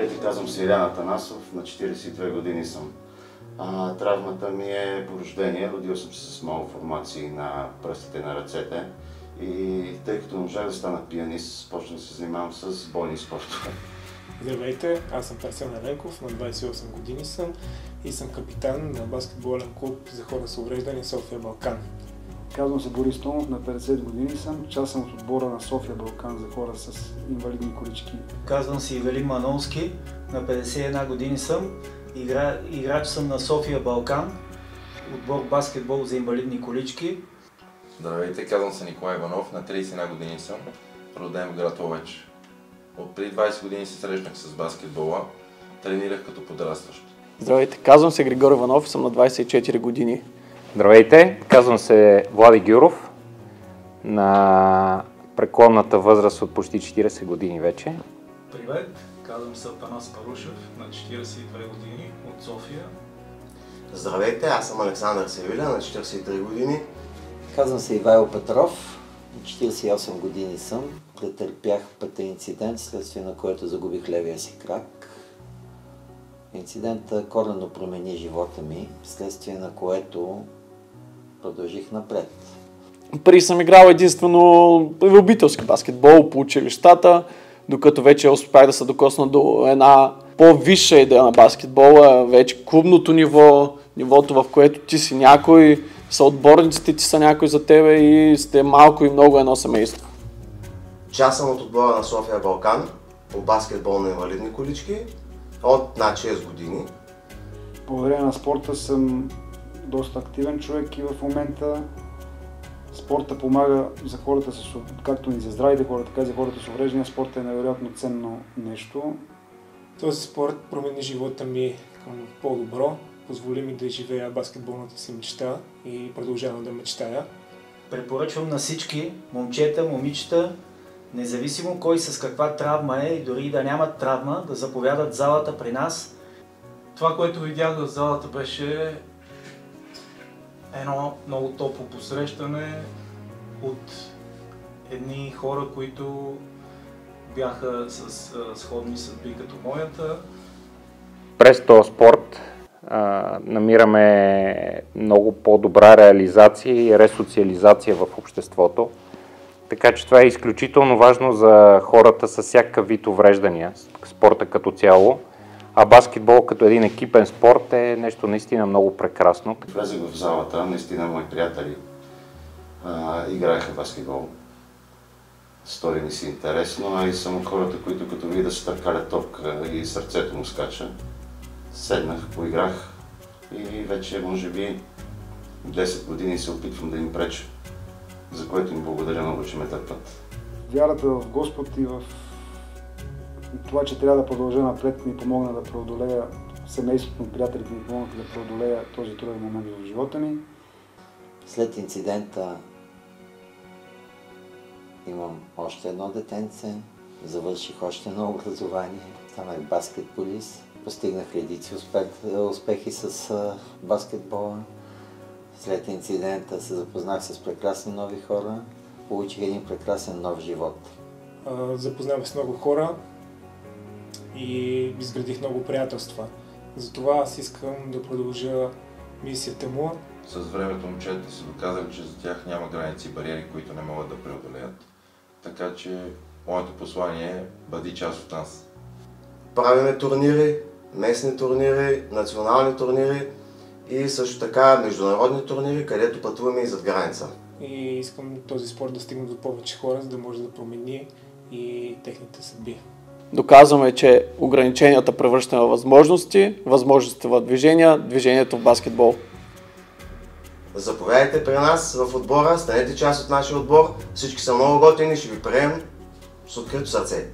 Здравейте, казвам се Илян Атанасов, на 42 години съм. Травмата ми е по рождение, родил съм се с много формации на пръстите на ръцете и тъй като не можах да стана пианист, почнах да се занимавам с бойни спортове. Здравейте, аз съм Персен Еленков, на 28 години съм и съм капитан на баскетболен клуб за хора с увреждания София Балкан. Казвам се Борис Томов, на 50 години съм, част съм от отбора на София Балкан за хора с инвалидни колички. Казвам се Ивелин Манолски, на 51 години съм, играч съм на София Балкан, отбор баскетбол за инвалидни колички. Здравейте, казвам се Николай Иванов, на 31 години съм, роден в град Ловеч. От преди 20 години се срещнах с баскетбола, тренирах като подрастващ. Здравейте, казвам се Григор Иванов и съм на 24 години. Здравейте, казвам се Влади Гюров, на преклонната възраст от почти 40 години вече. Привет, казвам се Атанас Парушев, на 42 години от София. Здравейте, аз съм Александър Севиля, на 43 години. Казвам се Ивайло Петров, на 48 години съм. Претърпях пътен инцидент, следствие на което загубих левия си крак. Инцидентът коренно промени живота ми, следствие на което продължих напред. Преди съм играл единствено любителски баскетбол по училищата, докато вече успях да се докосна до една по-висша идея на баскетбола, вече клубното ниво, нивото, в което ти си някой, съотборниците ти са някой за тебе и сте малко и много едно семейство. Част съм от отбора на София Балкан по баскетбол на инвалидни колички от над 6 години. Благодарение на спорта съм доста активен човек и в момента спорта помага за хората, както и за здравите хора, така и за хората с увреждания. Спортът е невероятно ценно нещо. Този спорт промени живота ми към по-добро, позволи ми да живея баскетболната си мечта и продължавам да мечтая. Препоръчвам на всички момчета, момичета, независимо кой с каква травма е и дори да нямат травма, да заповядат залата при нас. Това, което видях в залата, беше едно много топло посрещане от едни хора, които бяха с сходни съдби като моята. През този спорт намираме много по-добра реализация и ресоциализация в обществото. Така че това е изключително важно за хората с всякакъв вид увреждания, спорта като цяло. А баскетбол като един екипен спорт е нещо наистина много прекрасно. Влезах в залата, наистина мои приятели играеха баскетбол. Стори ми си интересно, а и съм от хората, които като видя да се търкаля топка и сърцето му скача. Седнах, поиграх и вече може би 10 години се опитвам да им преча, за което им благодаря много, че ме търпят. Вярата в Господ и в това, че трябва да продължа напред, ми помогна да преодолея, семейството ми, приятелите ми помогнаха да преодолея този труден момент в живота ми. След инцидента имам още едно детенце, завърших още едно образование, станах баскетболист, постигнах редици успехи с баскетбола. След инцидента се запознах с прекрасни нови хора, получих един прекрасен нов живот. Запознах с много хора и изградих много приятелства. Затова аз искам да продължа мисията му. С времето момчетата са доказали, че за тях няма граници и бариери, които не могат да преодолеят. Така че моето послание е: бъди част от нас. Правиме турнири, местни турнири, национални турнири и също така международни турнири, където пътуваме и зад граница. И искам този спорт да стигне до повече хора, за да може да промени и техните съдби. Доказваме, че ограниченията превръщаме в възможности, възможностите в движения, движението в баскетбол. Заповядайте при нас в отбора, станете част от нашия отбор. Всички са много готини, ще ви приемем с открито сърце.